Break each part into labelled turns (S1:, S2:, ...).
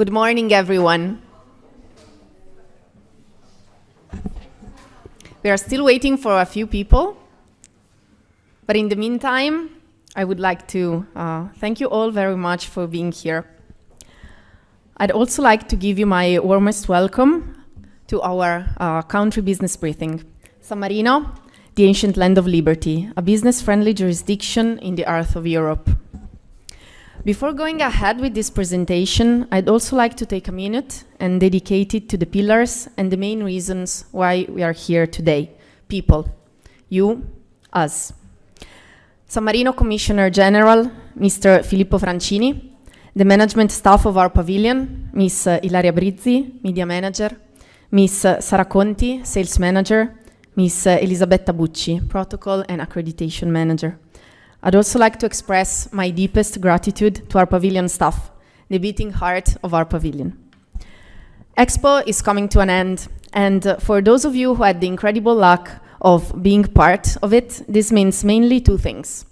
S1: Good morning, everyone. We are still waiting for a few people, but in the meantime, I would like to thank you all very much for being here. I'd also like to give you my warmest welcome to our country business briefing. San Marino, the ancient land of liberty, a business-friendly jurisdiction in the heart of Europe. Before going ahead with this presentation, I'd also like to take a minute and dedicate it to the pillars and the main reasons why we are here today. People, you, us. San Marino Commissioner General, Mr. Filippo Francini, the management staff of our pavilion, Ms. Ilaria Brizzi, Media Manager, Ms. Sara Conti, Sales Manager, Ms. Elisabetta Bucci, Protocol and Accreditation Manager. I'd also like to express my deepest gratitude to our pavilion staff, the beating heart of our pavilion. Expo is coming to an end, and for those of you who had the incredible luck of being part of it, this means mainly two things.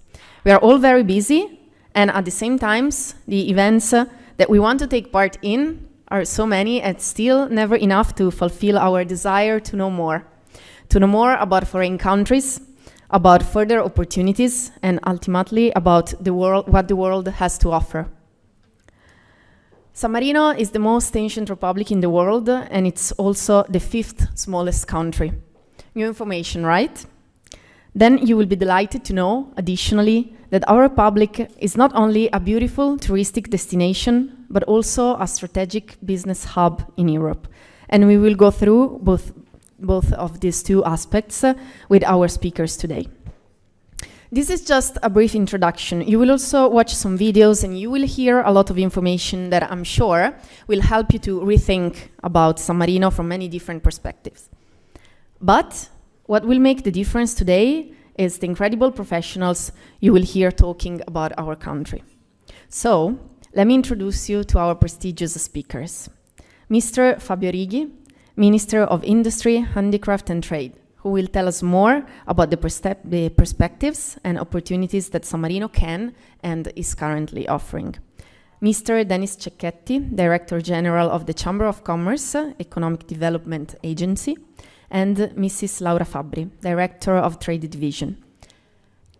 S1: We are all very busy, and at the same time, the events that we want to take part in are so many and still never enough to fulfill our desire to know more about foreign countries, about further opportunities, and ultimately about the world, what the world has to offer. San Marino is the most ancient republic in the world, and it's also the 5th smallest country. New information, right? Then you will be delighted to know, additionally, that our republic is not only a beautiful touristic destination, but also a strategic business hub in Europe. And we will go through both of these two aspects with our speakers today. This is just a brief introduction. You will also watch some videos and you will hear a lot of information that I'm sure will help you to rethink about San Marino from many different perspectives. But what will make the difference today is the incredible professionals you will hear talking about our country. So, let me introduce you to our prestigious speakers. Mr. Fabio Righi, Minister of Industry, Handicraft and Trade, who will tell us more about the perspectives and opportunities that San Marino can and is currently offering. Mr. Denis Cecchetti, Director General of the Chamber of Commerce, Economic Development Agency, and Mrs. Laura Fabbri, Director of Trade Division.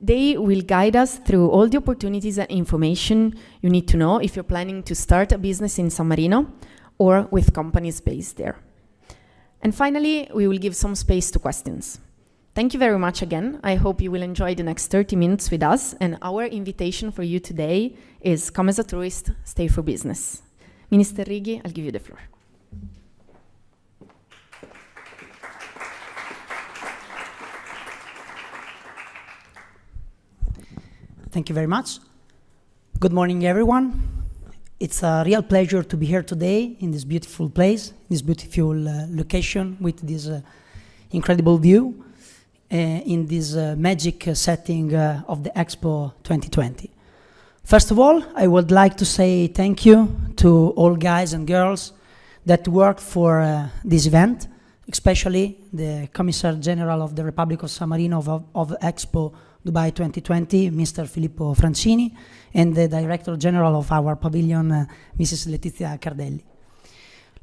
S1: They will guide us through all the opportunities and information you need to know if you're planning to start a business in San Marino or with companies based there. And finally, we will give some space to questions. Thank you very much again. I hope you will enjoy the next 30 minutes with us. And our invitation for you today is come as a tourist, stay for business. Minister Righi, I'll give you the floor.
S2: Thank you very much. Good morning, everyone. It's a real pleasure to be here today in this beautiful place, this beautiful location with this incredible view in this magic setting of the Expo 2020. First of all, I would like to say thank you to all guys and girls that worked for this event, especially the Commissar General of the Republic of San Marino of Expo Dubai 2020, Mr. Filippo Francini, and the Director General of our pavilion, Mrs. Letizia Cardelli.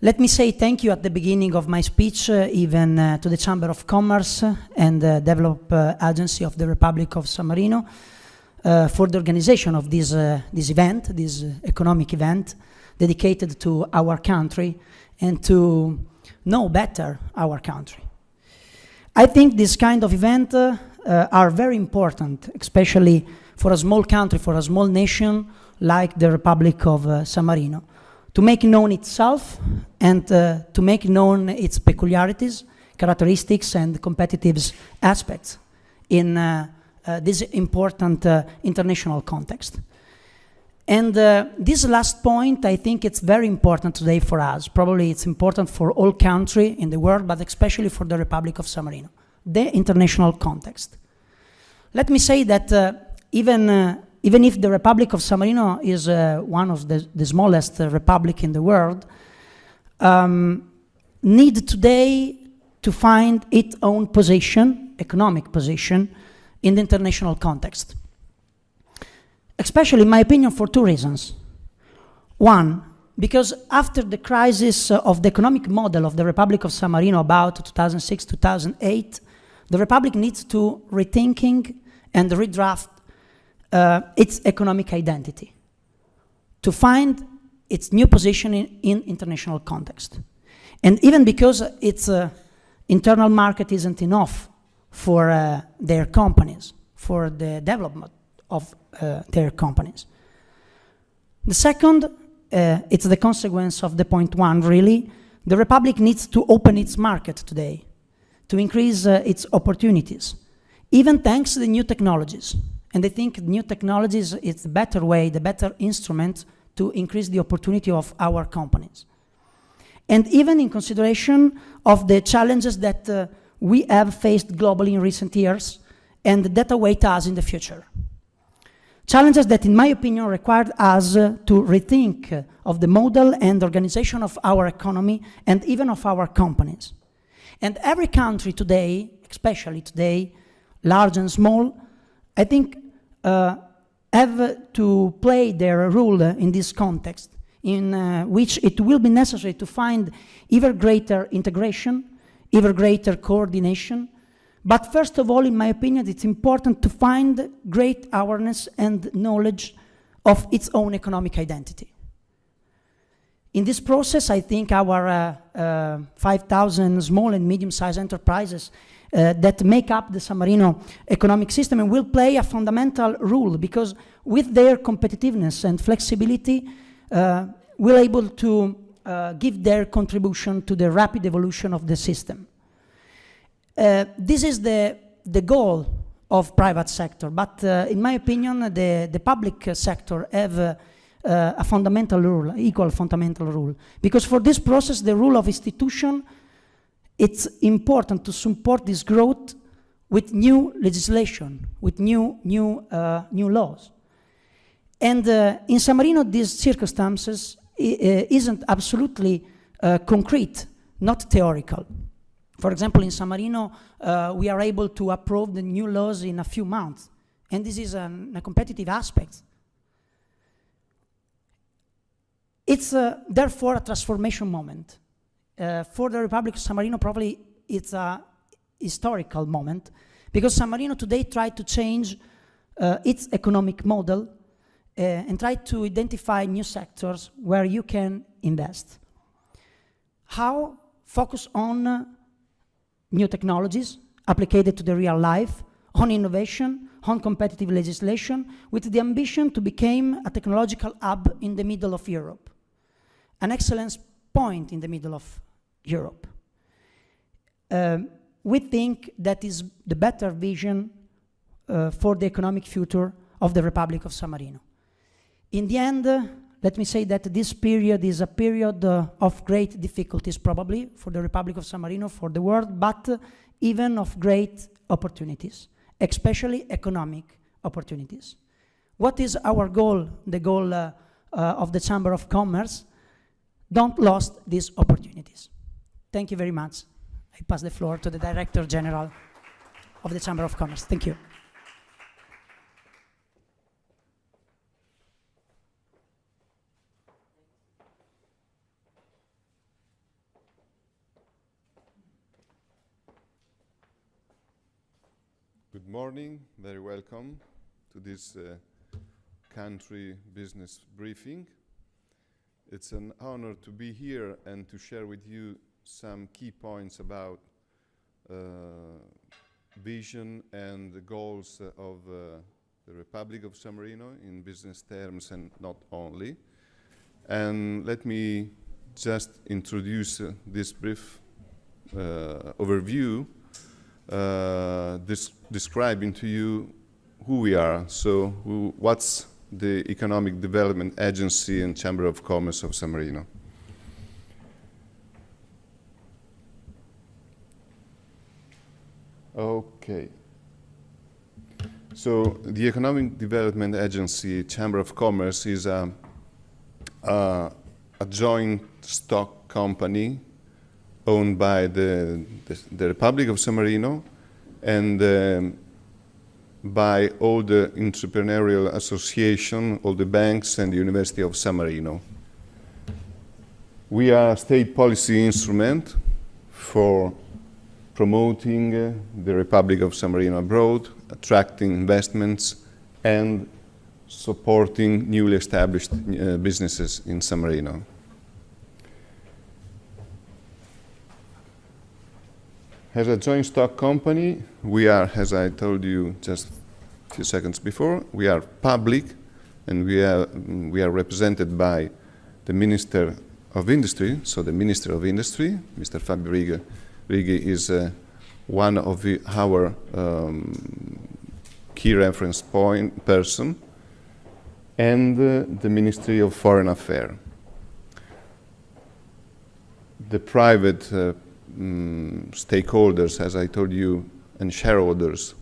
S2: Let me say thank you at the beginning of my speech, even to the Chamber of Commerce and the Development Agency of the Republic of San Marino for the organization of this event, this economic event dedicated to our country and to know better our country. I think this kind of event are very important, especially for a small country, for a small nation like the Republic of San Marino, to make known itself and to make known its peculiarities, characteristics, and competitive aspects in this important international context. And this last point, I think it's very important today for us. Probably it's important for all countries in the world, but especially for the Republic of San Marino, the international context. Let me say that even if the Republic of San Marino is one of the smallest republic in the world, need today to find its own position, economic position, in the international context. Especially, in my opinion, for two reasons. One, because after the crisis of the economic model of the Republic of San Marino about 2006, 2008, the Republic needs to rethinking and redraft its economic identity to find its new position in international context. And even because its internal market isn't enough for their companies, for the development of their companies. The second, it's the consequence of the point one, really. The Republic needs to open its market today, to increase its opportunities, even thanks to the new technologies. And I think new technologies is the better way, the better instrument to increase the opportunity of our companies. And even in consideration of the challenges that we have faced globally in recent years and that await us in the future. Challenges that, in my opinion, required us to rethink of the model and organization of our economy and even of our companies. And every country today, especially today, large and small, I think have to play their role in this context, in which it will be necessary to find even greater integration, even greater coordination. But first of all, in my opinion, it's important to find great awareness and knowledge of its own economic identity. In this process, I think our 5,000 small and medium-sized enterprises that make up the San Marino economic system will play a fundamental role, because with their competitiveness and flexibility, will able to give their contribution to the rapid evolution of the system. This is the goal of private sector, but in my opinion, the public sector have a fundamental role, equal fundamental role. Because for this process, the role of institution, it's important to support this growth with new legislation, with new laws. And in San Marino, these circumstances isn't absolutely concrete, not theoretical. For example, in San Marino, we are able to approve the new laws in a few months. And this is a competitive aspect. It's therefore a transformation moment. For the Republic of San Marino, probably it's a historical moment, because San Marino today tried to change its economic model and try to identify new sectors where you can invest. How? Focus on new technologies applied to the real life, on innovation, on competitive legislation, with the ambition to become a technological hub in the middle of Europe, an excellence point in the middle of Europe. We think that is the better vision for the economic future of the Republic of San Marino. In the end, let me say that this period is a period of great difficulties, probably, for the Republic of San Marino, for the world, but even of great opportunities, especially economic opportunities. What is our goal, the goal of the Chamber of Commerce? Don't lose these opportunities. Thank you very much. I pass the floor to the Director General of the Chamber of Commerce. Thank you.
S3: Good morning, very welcome to this country business briefing. It's an honor to be here and to share with you some key points about vision and the goals of the Republic of San Marino in business terms and not only. And let me just introduce this brief overview describing to you who we are. So what's the Economic Development Agency and Chamber of Commerce of San Marino? Okay. So the Economic Development Agency, Chamber of Commerce, is a joint stock company owned by the Republic of San Marino and by all the entrepreneurial association, all the banks and the University of San Marino. We are a state policy instrument for promoting the Republic of San Marino abroad, attracting investments, and supporting newly established businesses in San Marino. As a joint stock company, we are, as I told you just a few seconds before, we are public, and we are represented by the Minister of Industry. So the Minister of Industry, Mr. Fabio Righi, is one of our key reference point person, and the Ministry of Foreign Affairs. The private stakeholders, as I told you, and shareholders,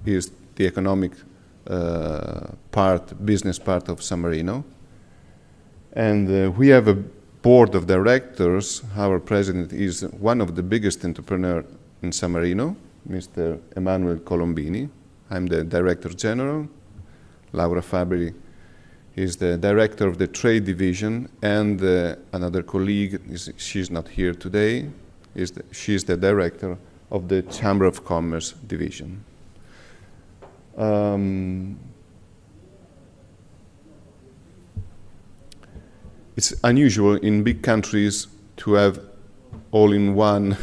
S3: is the economic business part of San Marino. And we have a board of directors. Our president is one of the biggest entrepreneurs in San Marino, Mr. Emanuele Colombini. I'm the Director General. Laura Fabri is the Director of the Trade Division, and another colleague, she's not here today, she's the Director of the Chamber of Commerce Division. It's unusual in big countries to have all-in-one,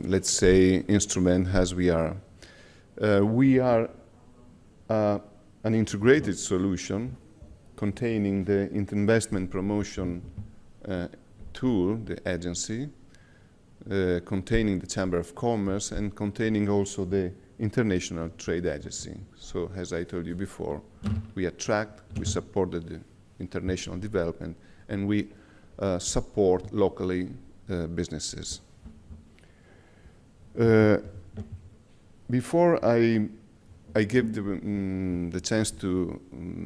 S3: let's say, instrument as we are. We are an integrated solution containing the investment promotion tool, the agency, containing the Chamber of Commerce, and containing also the International Trade Agency. So, as I told you before, we attract, we support the international development, and we support locally businesses. Before I give the chance to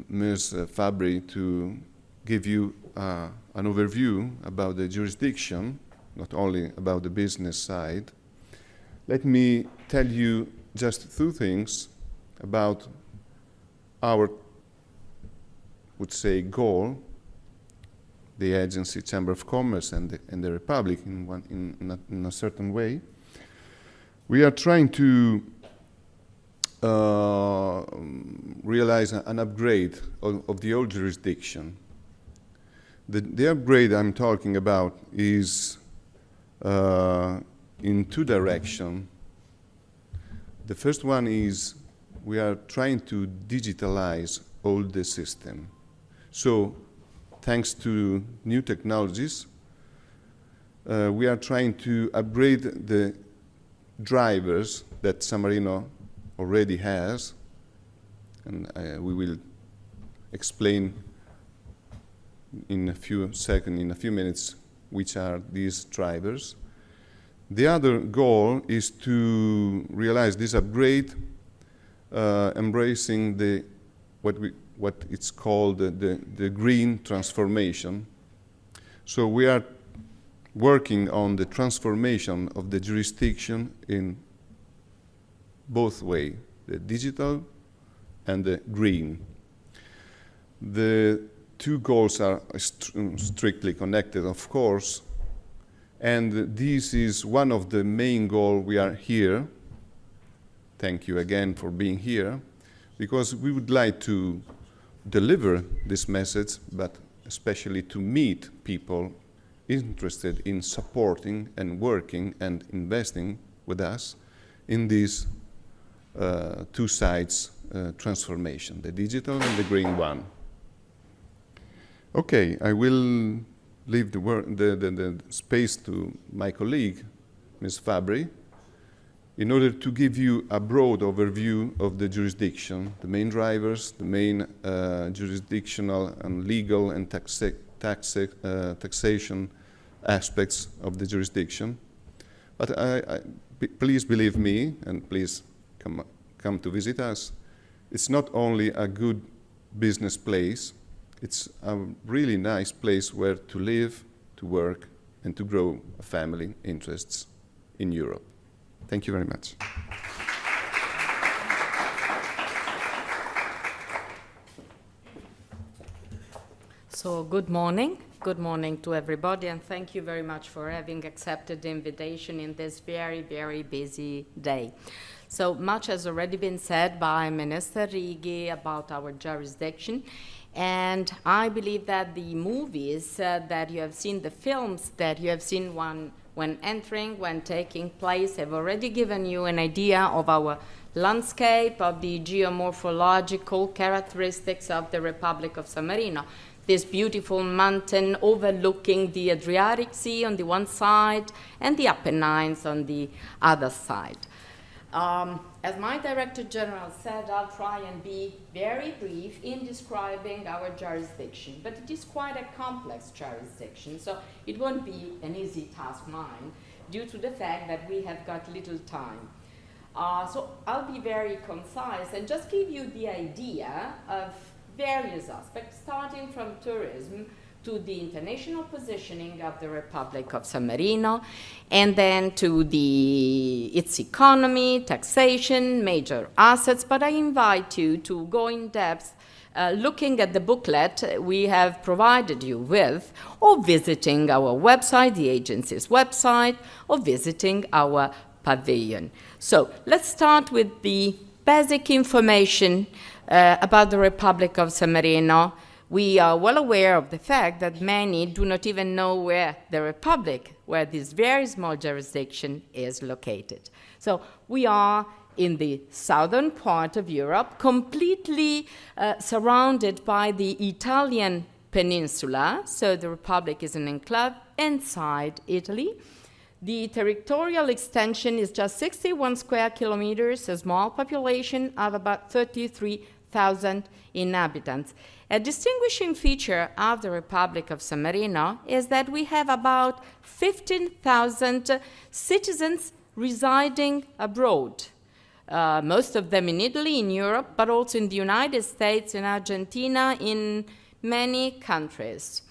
S3: Ms. Fabri to give you an overview about the jurisdiction, not only about the business side, let me tell you just two things about our, would say, goal, the agency, Chamber of Commerce, and the Republic in a certain way. We are trying to realize an upgrade of the old jurisdiction. The upgrade I'm talking about is in two directions. The first one is we are trying to digitalize all the system. So, thanks to new technologies, we are trying to upgrade the drivers that San Marino already has, and we will explain in a few seconds, in a few minutes, which are these drivers. The other goal is to realize this upgrade, embracing what it's called the green transformation. So we are working on the transformation of the jurisdiction in both ways, the digital and the green. The two goals are strictly connected, of course, and this is one of the main goals we are here. Thank you again for being here, because we would like to deliver this message, but especially to meet people interested in supporting and working and investing with us in these two sides transformation, the digital and the green one. Okay, I will leave the space to my colleague, Ms. Fabri, in order to give you a broad overview of the jurisdiction, the main drivers, the main jurisdictional and legal and taxation aspects of the jurisdiction. But please believe me, and please come to visit us. It's not only a good business place, it's a really nice place where to live, to work, and to grow a family interests in Europe. Thank you very much.
S4: So good morning. Good morning to everybody, and thank you very much for having accepted the invitation in this very, very busy day. So much has already been said by Minister Righi about our jurisdiction, and I believe that the movies that you have seen, the films that you have seen when entering, when taking place, have already given you an idea of our landscape, of the geomorphological characteristics of the Republic of San Marino. This beautiful mountain overlooking the Adriatic Sea on the one side and the Apennines on the other side. As my Director General said, I'll try and be very brief in describing our jurisdiction, but it is quite a complex jurisdiction, so it won't be an easy task mine due to the fact that we have got little time. So I'll be very concise and just give you the idea of various aspects, starting from tourism to the international positioning of the Republic of San Marino, and then to its economy, taxation, major assets. But I invite you to go in depth looking at the booklet we have provided you with, or visiting our website, the agency's website, or visiting our pavilion. So let's start with the basic information about the Republic of San Marino. We are well aware of the fact that many do not even know where the Republic, where this very small jurisdiction is located. So we are in the southern part of Europe, completely surrounded by the Italian peninsula. So the Republic is an enclave inside Italy. The territorial extension is just 61 square kilometers, a small population of about 33,000 inhabitants. A distinguishing feature of the Republic of San Marino is that we have about 15,000 citizens residing abroad, most of them in Italy, in Europe, but also in the United States, in Argentina, in many countries.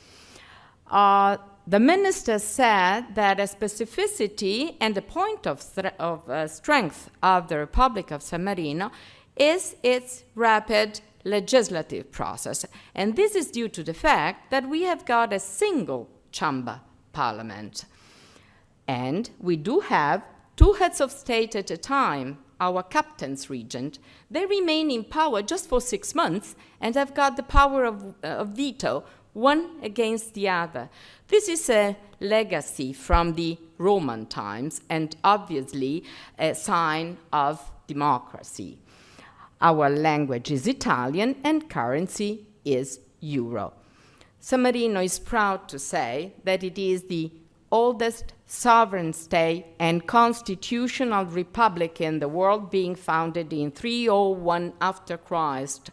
S4: The minister said that a specificity and a point of strength of the Republic of San Marino is its rapid legislative process. And this is due to the fact that we have got a single chamber parliament. And we do have two heads of state at a time, our captains regent. They remain in power just for 6 months and have got the power of veto, one against the other. This is a legacy from the Roman times and obviously a sign of democracy. Our language is Italian and currency is euro. San Marino is proud to say that it is the oldest sovereign state and constitutional republic in the world, being founded in 301 after Christ.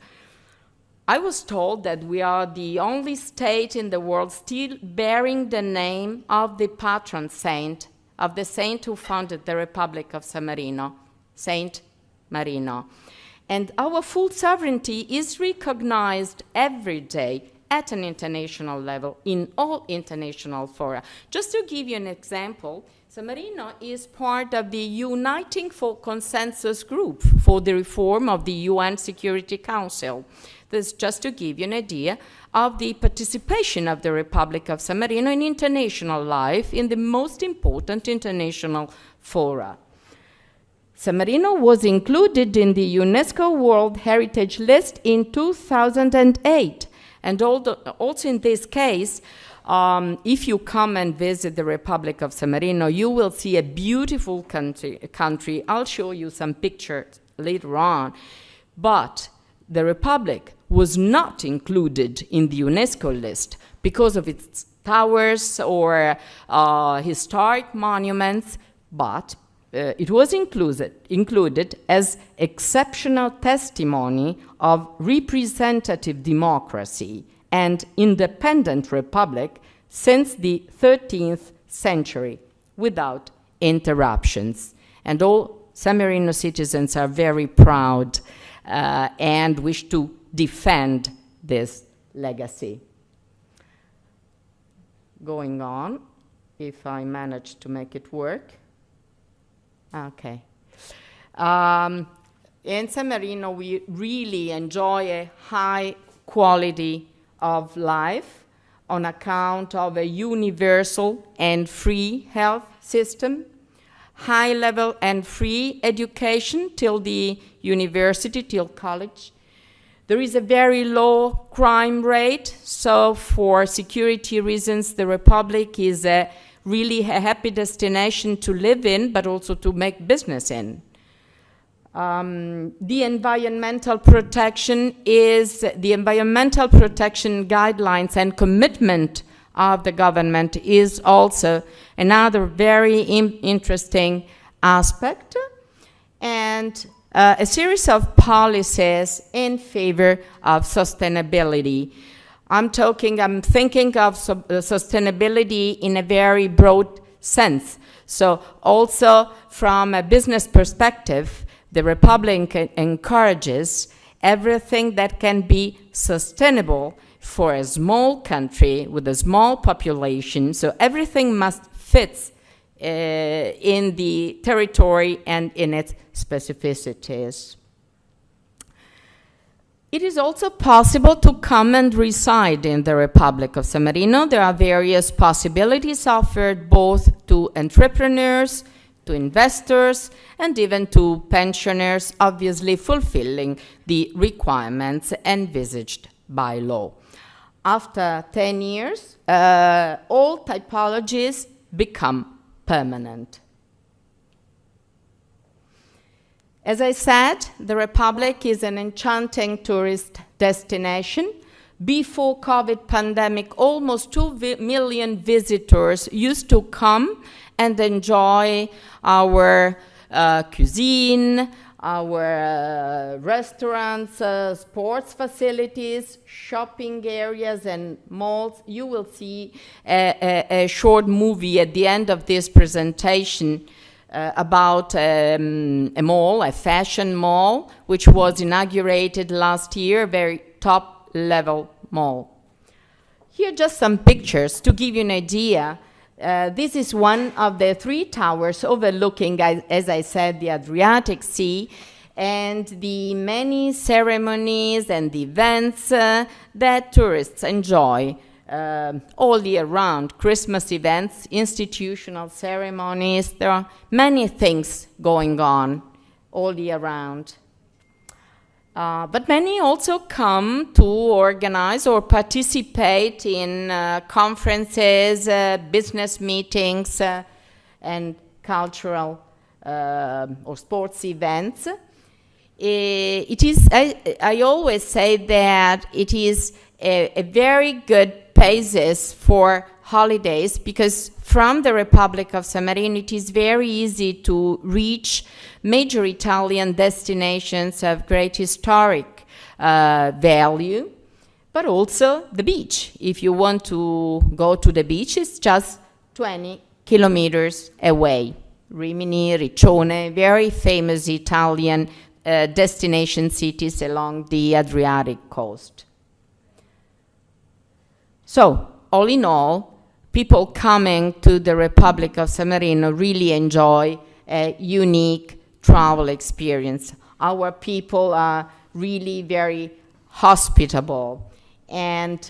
S4: I was told that we are the only state in the world still bearing the name of the patron saint, of the saint who founded the Republic of San Marino, Saint Marino. And our full sovereignty is recognized every day at an international level in all international fora. Just to give you an example, San Marino is part of the Uniting for Consensus group for the reform of the UN Security Council. This is just to give you an idea of the participation of the Republic of San Marino in international life in the most important international fora. San Marino was included in the UNESCO World Heritage List in 2008. And also in this case, if you come and visit the Republic of San Marino, you will see a beautiful country. I'll show you some pictures later on. But the Republic was not included in the UNESCO list because of its towers or historic monuments, but it was included as exceptional testimony of representative democracy and independent republic since the 13th century without interruptions. And all San Marino citizens are very proud and wish to defend this legacy. Going on, if I manage to make it work. Okay. In San Marino, we really enjoy a high quality of life. on account of a universal and free health system, high level and free education till the university, till college. There is a very low crime rate, so for security reasons, the Republic is really a happy destination to live in, but also to make business in. The environmental protection guidelines and commitment of the government is also another very interesting aspect, and a series of policies in favor of sustainability. I'm thinking of sustainability in a very broad sense. So also from a business perspective, the Republic encourages everything that can be sustainable for a small country with a small population. So everything must fit in the territory and in its specificities. It is also possible to come and reside in the Republic of San Marino. There are various possibilities offered both to entrepreneurs, to investors, and even to pensioners, obviously fulfilling the requirements envisaged by law. After 10 years, all typologies become permanent. As I said, the Republic is an enchanting tourist destination. Before COVID pandemic, almost 2 million visitors used to come and enjoy our cuisine, our restaurants, sports facilities, shopping areas and malls. You will see a short movie at the end of this presentation about a mall, a fashion mall, which was inaugurated last year, a very top-level mall. Here are just some pictures to give you an idea. This is one of the 3 towers overlooking, as I said, the Adriatic Sea, and the many ceremonies and events that tourists enjoy all year round. Christmas events, institutional ceremonies, there are many things going on all year round. But many also come to organize or participate in conferences, business meetings, and cultural or sports events. I always say that it is a very good basis for holidays, because from the Republic of San Marino it is very easy to reach major Italian destinations of great historic value, but also the beach. If you want to go to the beach, it's just 20 kilometers away. Rimini, Riccione, very famous Italian destination cities along the Adriatic coast. So, all in all, people coming to the Republic of San Marino really enjoy a unique travel experience. Our people are really very hospitable, and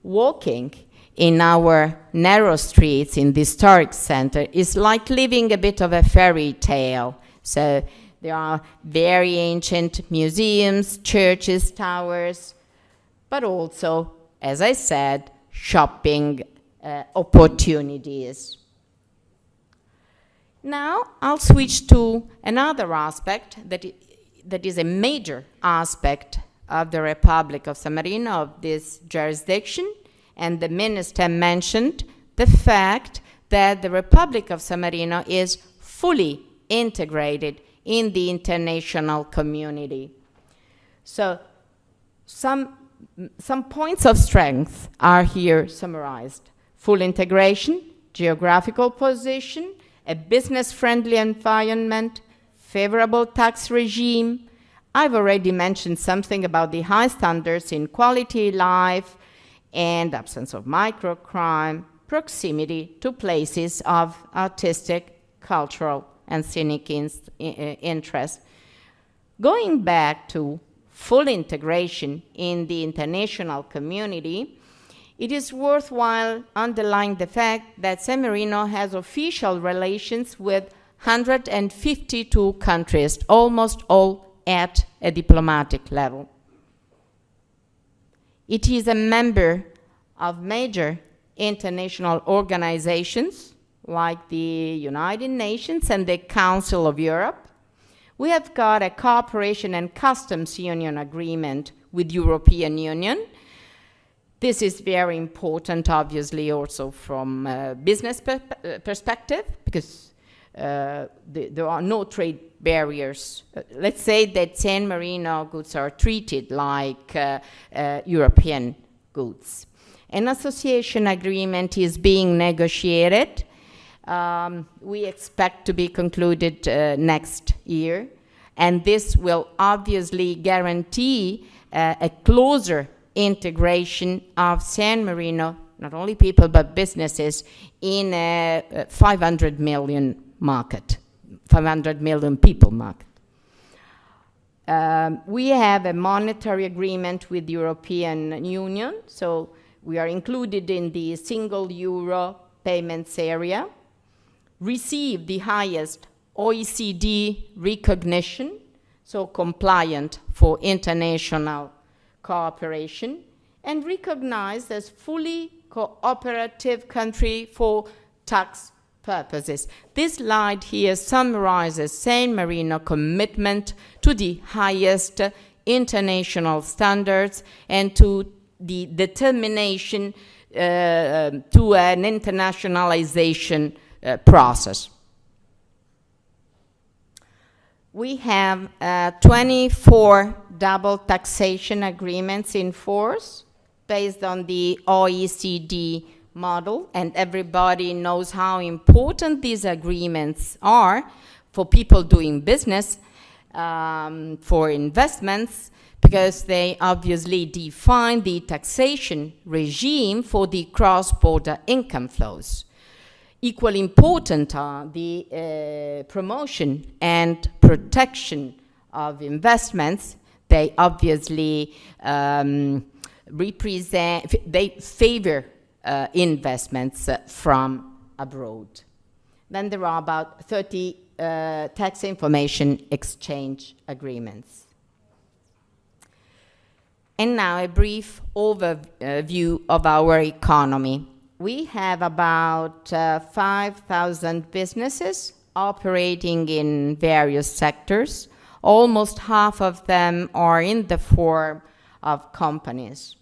S4: walking in our narrow streets in the historic center is like living a bit of a fairy tale. So there are very ancient museums, churches, towers, but also, as I said, shopping opportunities. Now I'll switch to another aspect that is a major aspect of the Republic of San Marino, of this jurisdiction, and the minister mentioned the fact that the Republic of San Marino is fully integrated in the international community. So some points of strength are here summarized. Full integration, geographical position, a business-friendly environment, favorable tax regime. I've already mentioned something about the high standards in quality life and absence of microcrime, proximity to places of artistic, cultural, and scenic interest. Going back to full integration in the international community, It is worthwhile underlining the fact that San Marino has official relations with 152 countries, almost all at a diplomatic level. It is a member of major international organizations like the United Nations and the Council of Europe. We have got a cooperation and customs union agreement with European Union. This is very important, obviously, also from a business perspective, because there are no trade barriers. Let's say that San Marino goods are treated like European goods. An association agreement is being negotiated. We expect to be concluded next year, and this will obviously guarantee a closer integration of San Marino, not only people but businesses, in a 500 million market, 500 million people market. We have a monetary agreement with the European Union, so we are included in the single euro payments area, receive the highest OECD recognition, so compliant for international cooperation, and recognized as fully cooperative country for tax purposes. This slide here summarizes San Marino commitment to the highest international standards and to the determination to an internationalization process. We have 24 double taxation agreements in force based on the OECD model, and everybody knows how important these agreements are for people doing business, for investments, because they obviously define the taxation regime for the cross-border income flows. Equally important are the promotion and protection of investments. They obviously they favor investments from abroad. Then there are about 30 tax information exchange agreements. And now a brief overview of our economy. We have about 5,000 businesses operating in various sectors. Almost half of them are in the form of companies.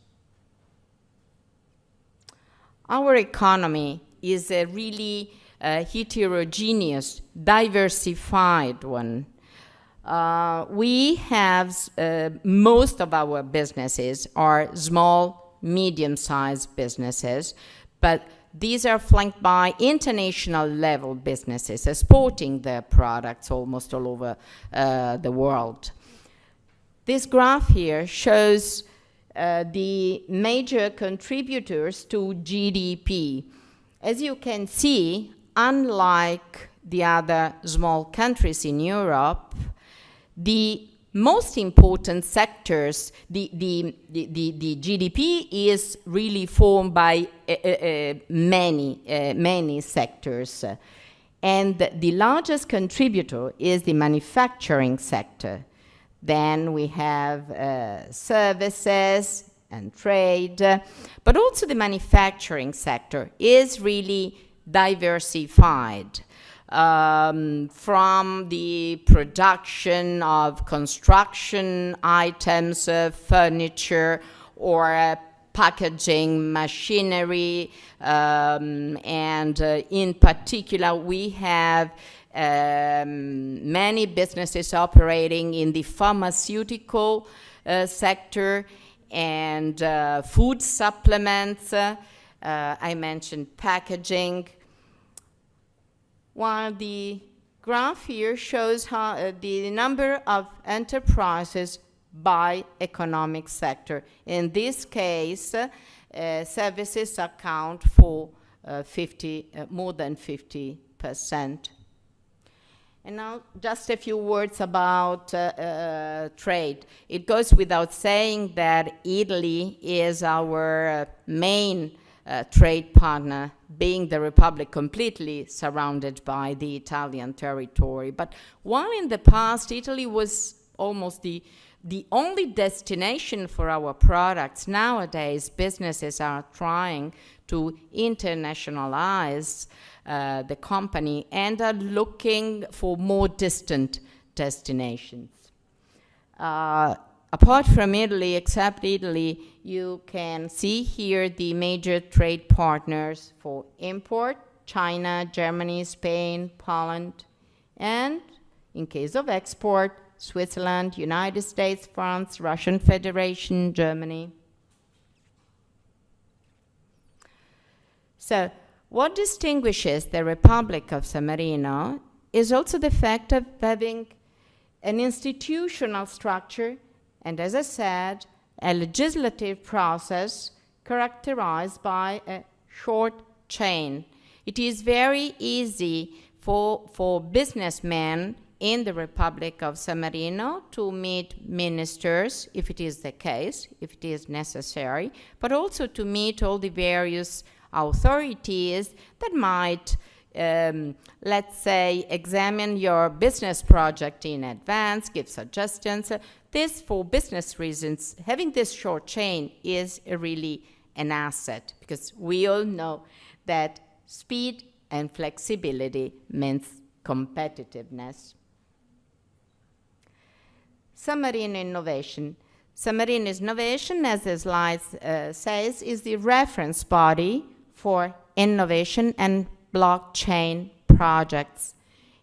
S4: Our economy is a really heterogeneous, diversified one. We have most of our businesses are small, medium-sized businesses, but these are flanked by international level businesses exporting their products almost all over the world. This graph here shows the major contributors to GDP. As you can see, unlike the other small countries in Europe, the most important sectors, the GDP is really formed by many sectors. And the largest contributor is the manufacturing sector. Then we have services and trade, but also the manufacturing sector is really diversified. From the production of construction items, furniture, or packaging machinery, and in particular we have many businesses operating in the pharmaceutical sector and food supplements. I mentioned packaging. While the graph here shows how the number of enterprises by economic sector. In this case, services account for more than 50%. And now just a few words about trade. It goes without saying that Italy is our main trade partner, being the Republic completely surrounded by the Italian territory. But while in the past Italy was almost the only destination for our products, nowadays businesses are trying to internationalize the company and are looking for more distant destinations. Apart from Italy, except Italy, you can see here the major trade partners for import: China, Germany, Spain, Poland, and in case of export, Switzerland, United States, France, Russian Federation, Germany. So, what distinguishes the Republic of San Marino is also the fact of having an institutional structure and, as I said, a legislative process characterized by a short chain. It is very easy for businessmen in the Republic of San Marino to meet ministers, if it is the case, if it is necessary, but also to meet all the various authorities that might, let's say, examine your business project in advance, give suggestions. This, for business reasons, having this short chain is really an asset, because we all know that speed and flexibility means competitiveness. San Marino Innovation. San Marino Innovation, as the slide says, is the reference body for innovation and blockchain projects.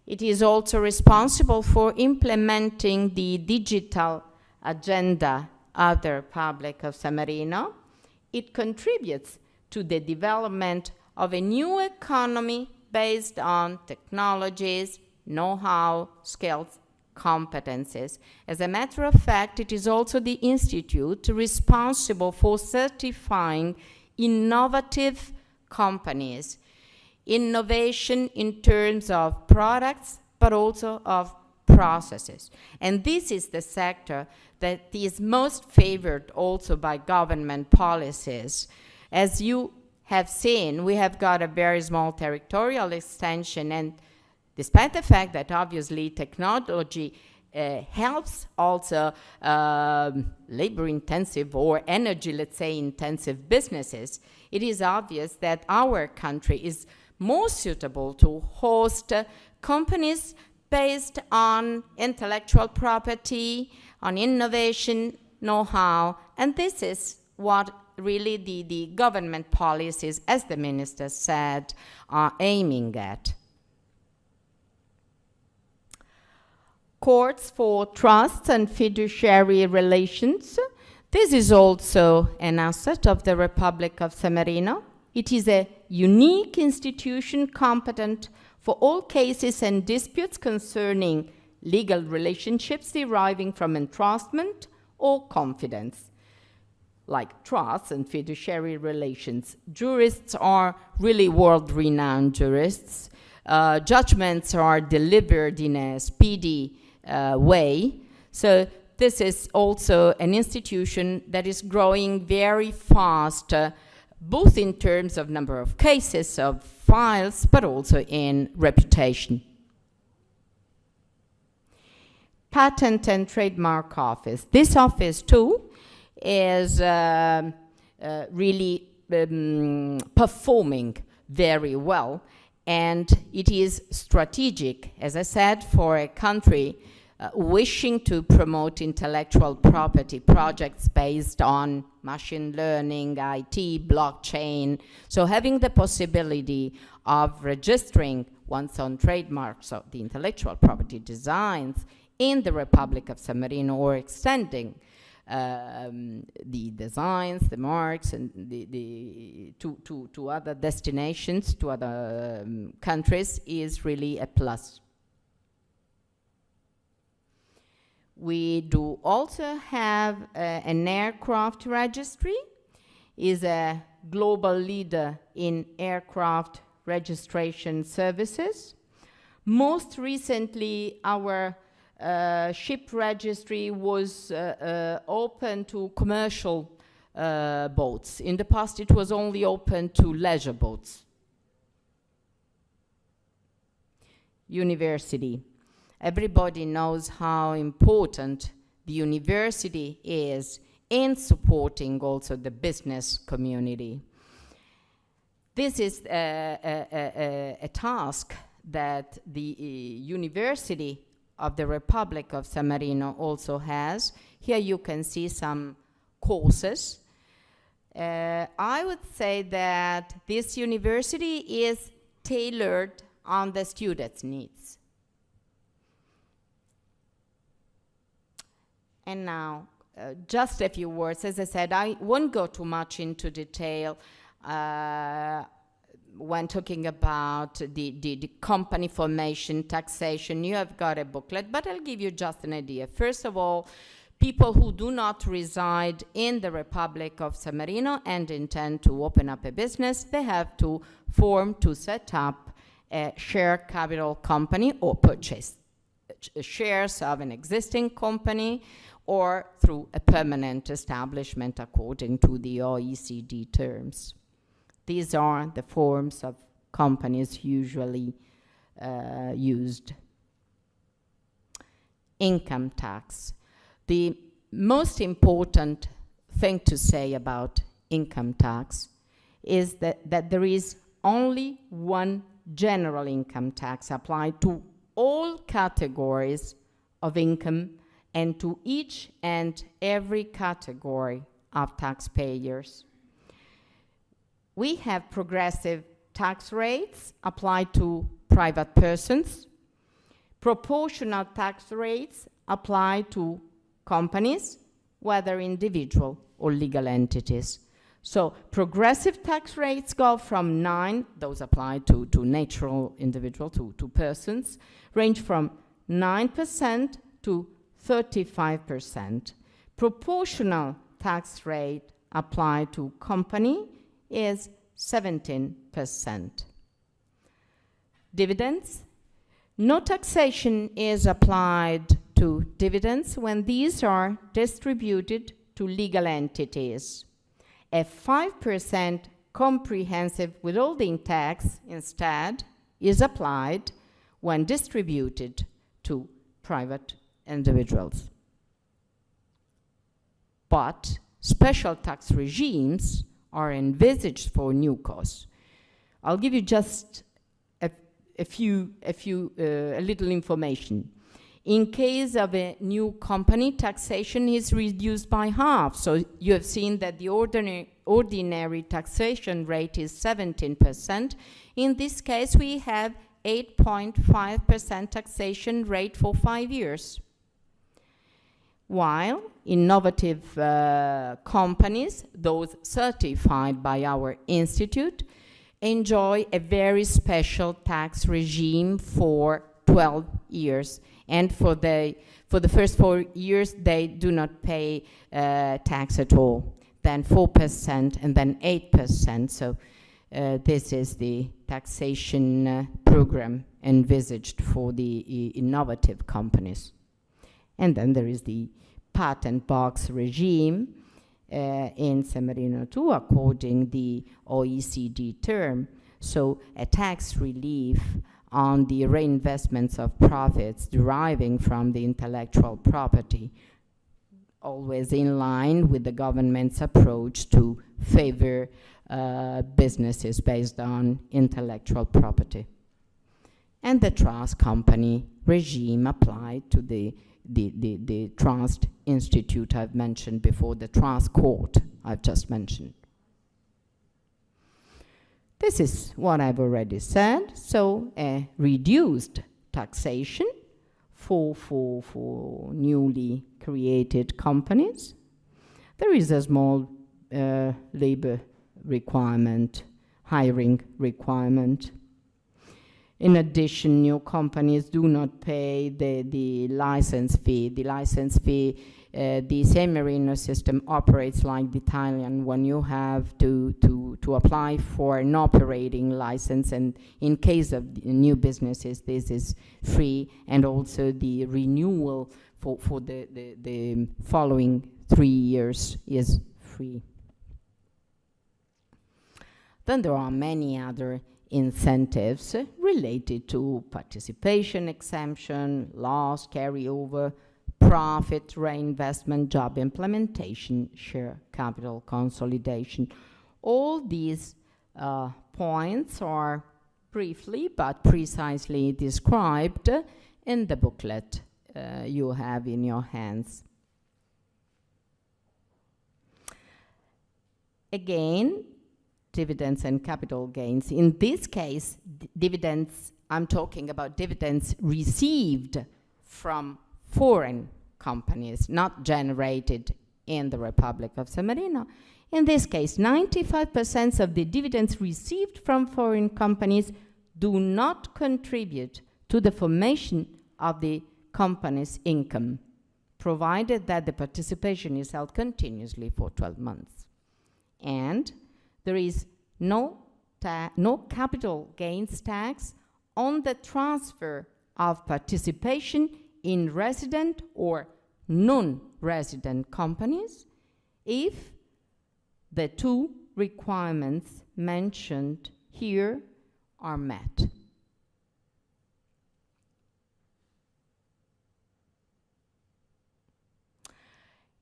S4: It is also responsible for implementing the digital agenda of the Republic of San Marino. It contributes to the development of a new economy based on technologies, know-how, skills, competencies. As a matter of fact, it is also the institute responsible for certifying innovative companies. Innovation in terms of products, but also of processes. And this is the sector that is most favored also by government policies. As you have seen, we have got a very small territorial extension, and despite the fact that obviously technology helps also labor-intensive or energy, let's say, intensive businesses, it is obvious that our country is more suitable to host companies based on intellectual property, on innovation, know-how, and this is what really the government policies, as the minister said, are aiming at. Courts for trusts and fiduciary relations. This is also an asset of the Republic of San Marino. It is a unique institution competent for all cases and disputes concerning legal relationships deriving from entrustment or confidence, like trusts and fiduciary relations. Jurists are really world-renowned jurists. Judgments are delivered in a speedy way. So this is also an institution that is growing very fast, both in terms of number of cases, of files, but also in reputation. Patent and Trademark Office. This office, too, is really performing very well, and it is strategic, as I said, for a country wishing to promote intellectual property projects based on machine learning, IT, blockchain. So having the possibility of registering one's own trademarks of the intellectual property designs in the Republic of San Marino, or extending the designs, the marks, and to other destinations, to other countries, is really a plus. We do also have an aircraft registry. Is a global leader in aircraft registration services. Most recently, our ship registry was open to commercial boats. In the past, it was only open to leisure boats. University. Everybody knows how important the university is in supporting also the business community. This is a task that the University of the Republic of San Marino also has. Here you can see some courses. I would say that this university is tailored on the students' needs. And now, just a few words. As I said, I won't go too much into detail when talking about the company formation, taxation. You have got a booklet, but I'll give you just an idea. First of all, people who do not reside in the Republic of San Marino and intend to open up a business, they have to set up a share capital company or purchase shares of an existing company or through a permanent establishment according to the OECD terms. These are the forms of companies usually used. Income tax. The most important thing to say about income tax is that there is only one general income tax applied to all categories of income and to each and every category of taxpayers. We have progressive tax rates applied to private persons, proportional tax rates applied to companies, whether individual or legal entities. So progressive tax rates go from 9, those apply to natural individual, to persons, range from 9% to 35%. Proportional tax rate applied to company is 17%. Dividends. No taxation is applied to dividends when these are distributed to legal entities. A 5% comprehensive withholding tax instead is applied when distributed to private individuals. But special tax regimes are envisaged for newcos. I'll give you just a little information. In case of a new company, taxation is reduced by half. So you have seen that the ordinary taxation rate is 17%. In this case, we have 8.5% taxation rate for 5 years. While innovative companies, those certified by our institute, enjoy a very special tax regime for 12 years. And for the first 4 years, they do not pay tax at all. Then 4% and then 8%. So this is the taxation program envisaged for the innovative companies. And then there is the patent box regime in San Marino too, according the OECD term. So a tax relief on the reinvestments of profits deriving from the intellectual property, always in line with the government's approach to favor businesses based on intellectual property. And the trust company regime applied to the trust institute I've mentioned before, the trust court I've just mentioned. This is what I've already said. So a reduced taxation for newly created companies. There is a small labor requirement, hiring requirement. In addition, new companies do not pay the license fee. The license fee, the San Marino system operates like the Italian one. You have to to apply for an operating license, and in case of new businesses, this is free, and also the renewal for the following 3 years is free. Then there are many other incentives related to participation exemption, loss carryover, profit reinvestment, job implementation, share capital consolidation. All these points are briefly but precisely described in the booklet you have in your hands. Again, dividends and capital gains. In this case, dividends, I'm talking about dividends received from foreign companies, not generated in the Republic of San Marino. In this case, 95% of the dividends received from foreign companies do not contribute to the formation of the company's income, provided that the participation is held continuously for 12 months. And there is no capital gains tax on the transfer of participation in resident or non-resident companies if the two requirements mentioned here are met.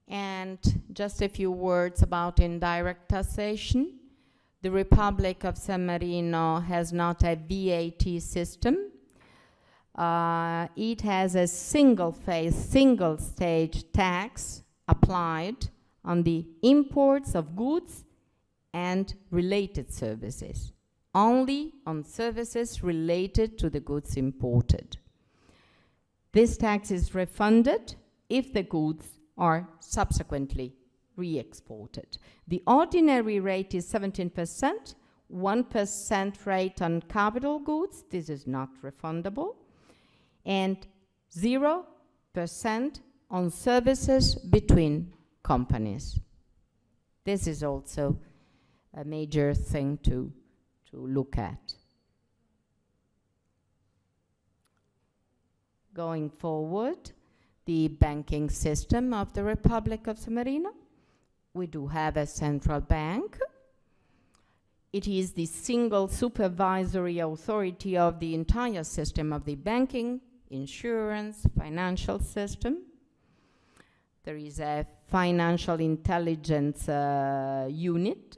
S4: And just a few words about indirect taxation. The Republic of San Marino has not a VAT system. It has a single-phase, single-stage tax applied on the imports of goods and related services, only on services related to the goods imported. This tax is refunded if the goods are subsequently re-exported. The ordinary rate is 17%, 1% rate on capital goods, this is not refundable, and 0% on services between companies. This is also a major thing to look at. Going forward, the banking system of the Republic of San Marino. We do have a central bank. It is the single supervisory authority of the entire system of the banking, insurance, financial system. There is a financial intelligence unit,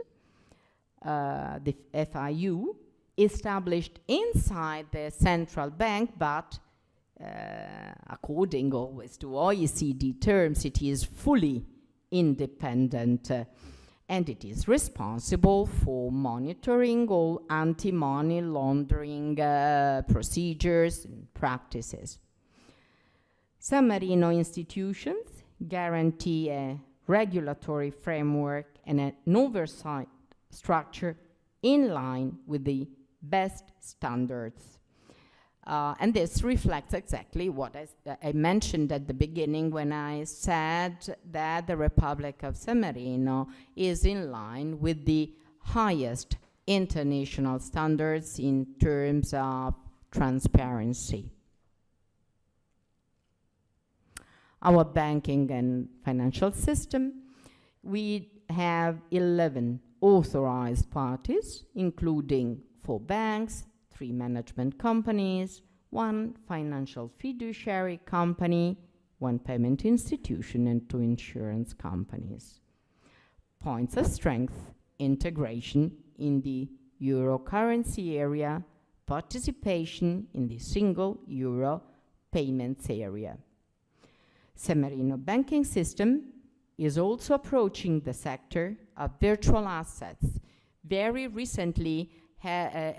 S4: the FIU, established inside the central bank, but according always to OECD terms, it is fully independent and it is responsible for monitoring all anti-money laundering procedures and practices. San Marino institutions guarantee a regulatory framework and an oversight structure in line with the best standards. And this reflects exactly what I mentioned at the beginning when I said that the Republic of San Marino is in line with the highest international standards in terms of transparency. Our banking and financial system, we have 11 authorized parties, including 4 banks, 3 management companies, 1 financial fiduciary company, 1 payment institution, and 2 insurance companies. Points of strength: integration in the euro currency area, participation in the single euro payments area. San Marino banking system is also approaching the sector of virtual assets. Very recently, a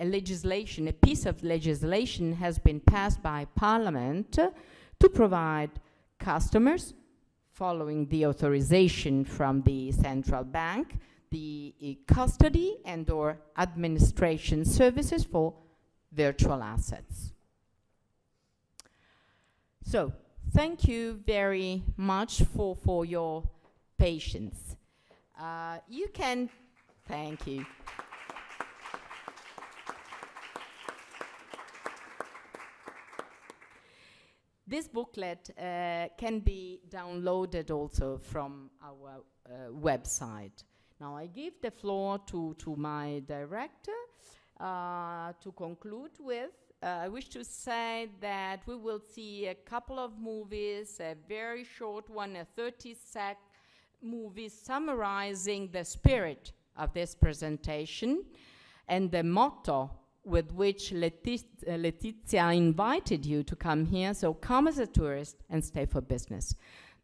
S4: piece of legislation has been passed by Parliament to provide customers, following the authorization from the central bank, the custody and or administration services for virtual assets. So, thank you very much for your patience. Thank you. This booklet can be downloaded also from our website. Now I give the floor to my director to conclude with. I wish to say that we will see a couple of movies, a very short one, a 30-sec movie summarizing the spirit of this presentation and the motto with which Letizia invited you to come here. So come as a tourist and stay for business.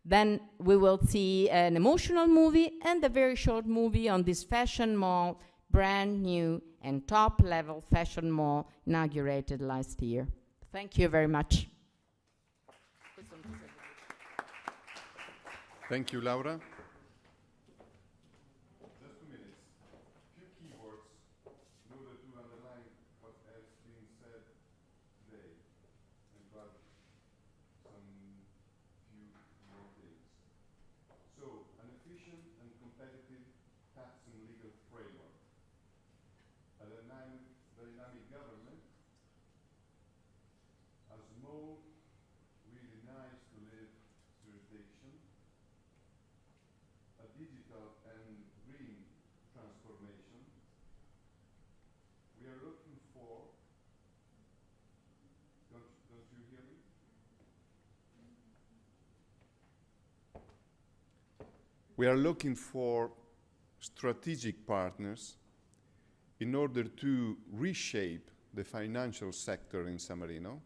S4: Then we will see an emotional movie and a very short movie on this fashion mall, brand new and top-level fashion mall inaugurated last year. Thank you very much.
S3: Thank you, Laura. Just 2 minutes. Few keywords in order to underline what has been said today and to add some few more things. So, an efficient and competitive tax and legal framework, a dynamic government, a small, really nice to live jurisdiction, a digital and green transformation. We are looking for, don't you hear me? We are looking for strategic partners in order to reshape the financial sector in San Marino,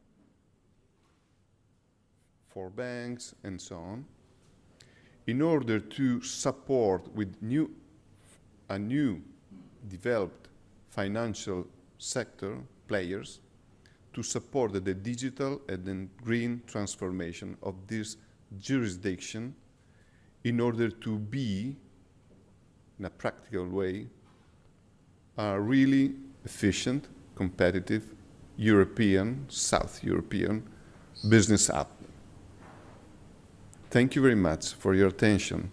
S3: for banks and so on, in order to support with a new developed financial sector players to support the digital and the green transformation of this jurisdiction in order to be, in a practical way, a really efficient, competitive European, South European business hub. Thank you very much for your attention.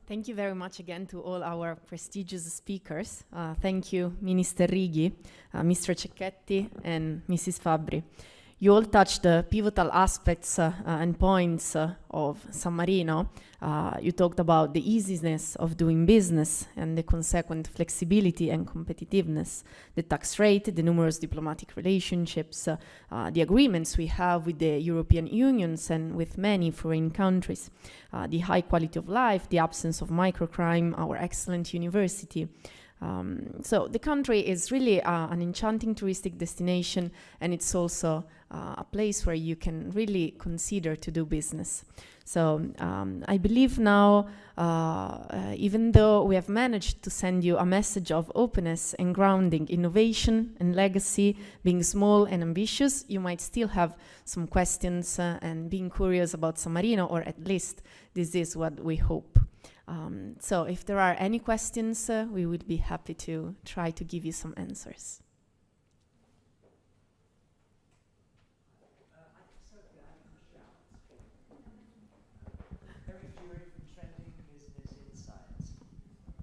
S1: Thank you very much again to all our prestigious speakers. Thank you, Minister Righi, Mr. Cecchetti, and Mrs. Fabbri. You all touched the pivotal aspects and points of San Marino. You talked about the easiness of doing business and the consequent flexibility and competitiveness, the tax rate, the numerous diplomatic relationships, the agreements we have with the European Unions and with many foreign countries, the high quality of life, the absence of microcrime, our excellent university. So the country is really an enchanting touristic destination, and it's also a place where you can really consider to do business. So I believe now, even though we have managed to send you a message of openness and grounding, innovation and legacy, being small and ambitious, you might still have some questions and being curious about San Marino, or at least this is what we hope. So if there are any questions, we would be happy to try to give you some answers.
S5: Eric Jury from Trending Business Insights.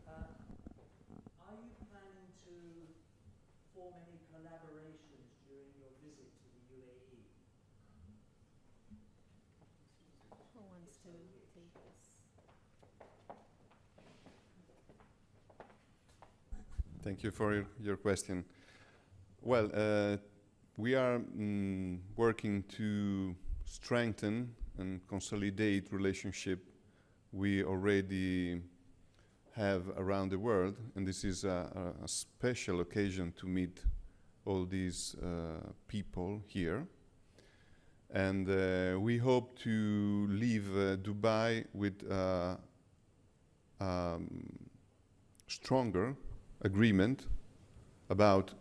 S5: Are you planning to form any collaborations during your visit to the UAE?
S1: Who wants to take this?
S3: Thank you for your question. Well, we are working to strengthen and consolidate relationship we already have around the world, and this is a special occasion to meet all these people here. And we hope to leave Dubai with stronger agreement about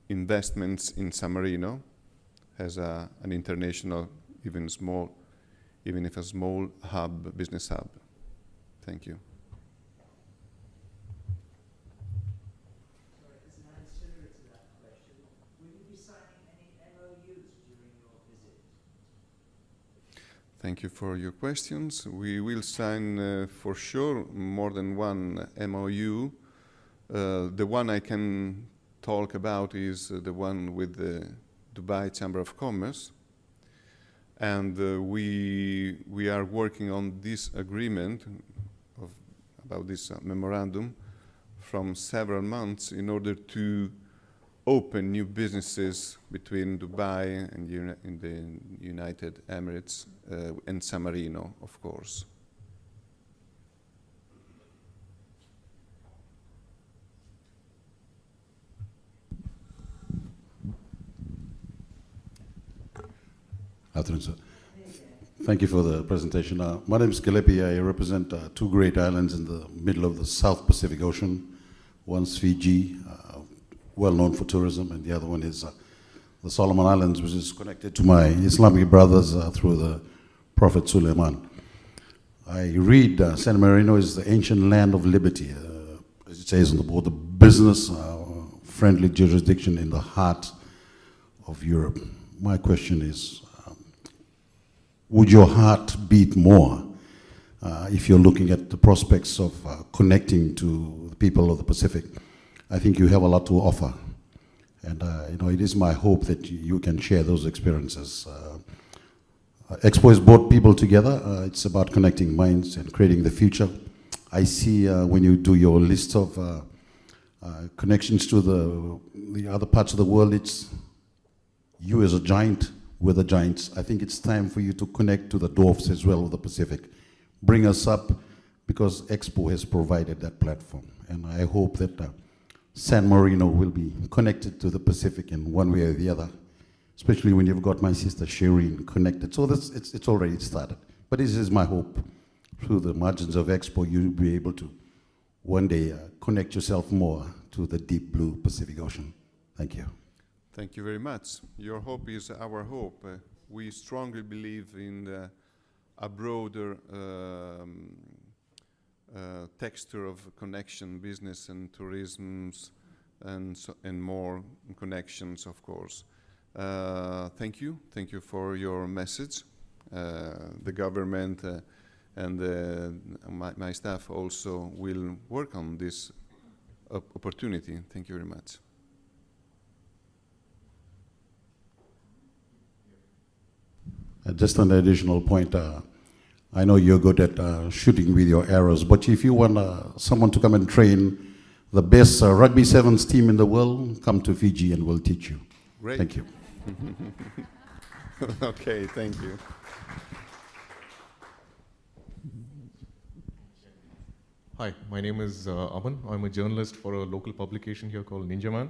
S3: investments in San Marino as an international, even if a small hub, business hub. Thank you.
S5: Sorry, as an ancillary to that question, will you be signing any MOUs during your visit?
S3: Thank you for your questions. We will sign for sure more than one MOU. The one I can talk about is the one with the Dubai Chamber of Commerce. And we are working on this agreement about this memorandum from several months in order to open new businesses between Dubai and in the United Emirates and San Marino, of course.
S6: Afternoon, sir. Thank you for the presentation. My name is Kelepi. I represent two great islands in the middle of the South Pacific Ocean. One's Fiji, well known for tourism, and the other one is the Solomon Islands, which is connected to my Islamic brothers through the Prophet Suleiman. I read San Marino is the ancient land of liberty, as it says on the board, the business-friendly jurisdiction in the heart of Europe. My question is, would your heart beat more if you're looking at the prospects of connecting to the people of the Pacific? I think you have a lot to offer. And it is my hope that you can share those experiences. Expo has brought people together. It's about connecting minds and creating the future. I see when you do your list of connections to the other parts of the world, it's you as a giant with the giants. I think it's time for you to connect to the dwarfs as well of the Pacific. Bring us up, because Expo has provided that platform. And I hope that San Marino will be connected to the Pacific in one way or the other, especially when you've got my sister Shireen connected. So it's already started. But this is my hope. Through the margins of Expo, you'll be able to one day connect yourself more to the deep blue Pacific Ocean. Thank you.
S3: Thank you very much. Your hope is our hope. We strongly believe in a broader texture of connection, business and tourism, and more connections, of course. Thank you. Thank you for your message. The government and my staff also will work on this opportunity. Thank you very much.
S6: Just an additional point, I know you're good at shooting with your arrows, but if you want someone to come and train the best rugby sevens team in the world, come to Fiji and we'll teach you.
S3: Great.
S6: Thank you.
S3: Okay, thank you.
S7: Hi, my name is Aman. I'm a journalist for a local publication here called Ninja Man.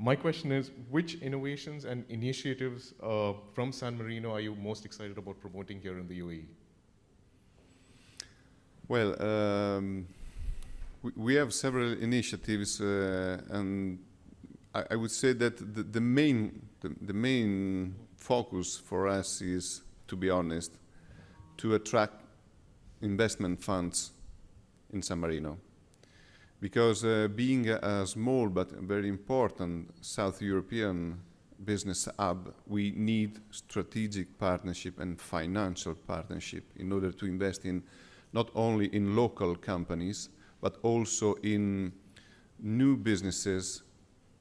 S7: My question is, which innovations and initiatives from San Marino are you most excited about promoting here in the UAE?
S3: Well, we have several initiatives, and I would say that the main focus for us is, to be honest, to attract investment funds in San Marino. Because being a small but very important South European business hub, we need strategic partnership and financial partnership in order to invest in not only in local companies, but also in new businesses,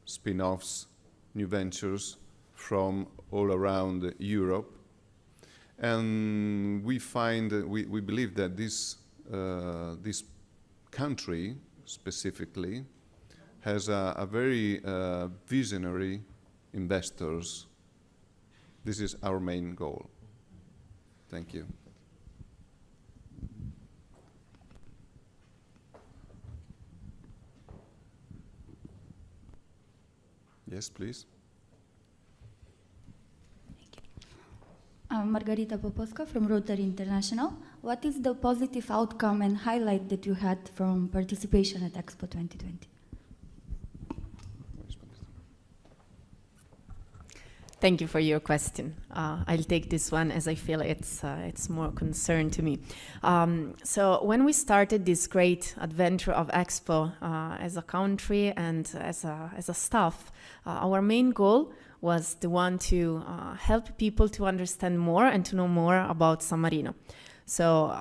S3: spin-offs, new ventures from all around Europe. And we find, we believe that this country specifically has a very visionary investors. This is our main goal. Thank you. Yes, please.
S8: I'm Margarita Poposka from Rotary International. What is the positive outcome and highlight that you had from participation at Expo 2020?
S1: Thank you for your question. I'll take this one as I feel it's more concern to me. So when we started this great adventure of Expo as a country and as a staff, our main goal was the one to help people to understand more and to know more about San Marino. So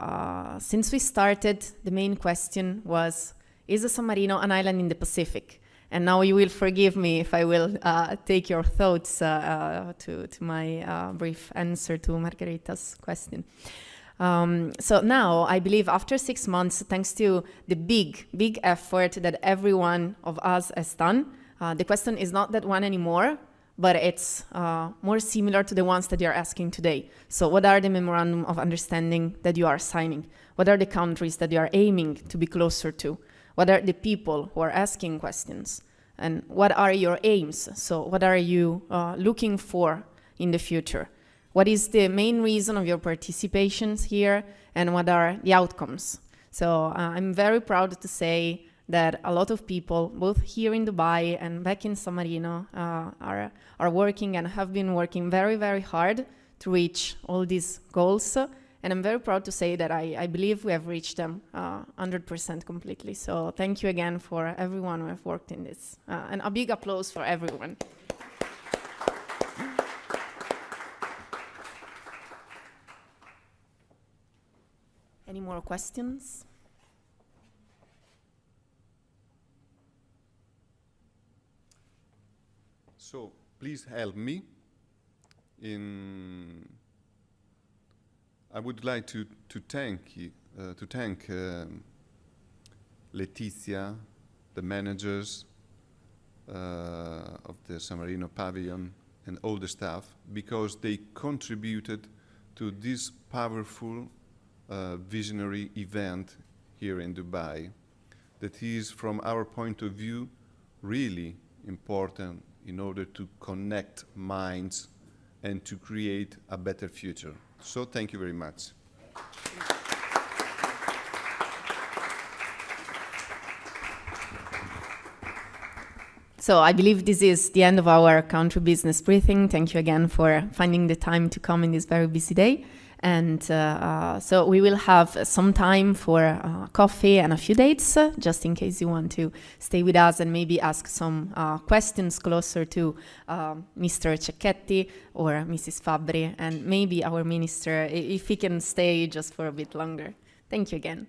S1: since we started, the main question was, is San Marino an island in the Pacific? And now you will forgive me if I will take your thoughts to my brief answer to Margarita's question. So now, I believe after 6 months, thanks to the big effort that every one of us has done, the question is not that one anymore, but it's more similar to the ones that you're asking today. So what are the memorandum of understanding that you are signing? What are the countries that you are aiming to be closer to? What are the people who are asking questions? And what are your aims? So what are you looking for in the future? What is the main reason of your participations here? And what are the outcomes? So I'm very proud to say that a lot of people, both here in Dubai and back in San Marino, are working and have been working very, very hard to reach all these goals. And I'm very proud to say that I believe we have reached them 100% completely. So thank you again for everyone who have worked in this. And a big applause for everyone. Any more questions?
S3: So please help me in. I would like to thank Letizia, the managers of the San Marino pavilion, and all the staff, because they contributed to this powerful visionary event here in Dubai that is, from our point of view, really important in order to connect minds and to create a better future. So thank you very much.
S1: So I believe this is the end of our country business briefing. Thank you again for finding the time to come in this very busy day. And so we will have some time for coffee and a few dates, just in case you want to stay with us and maybe ask some questions closer to Mr. Cecchetti or Mrs. Fabbri, and maybe our minister, if he can stay just for a bit longer. Thank you again.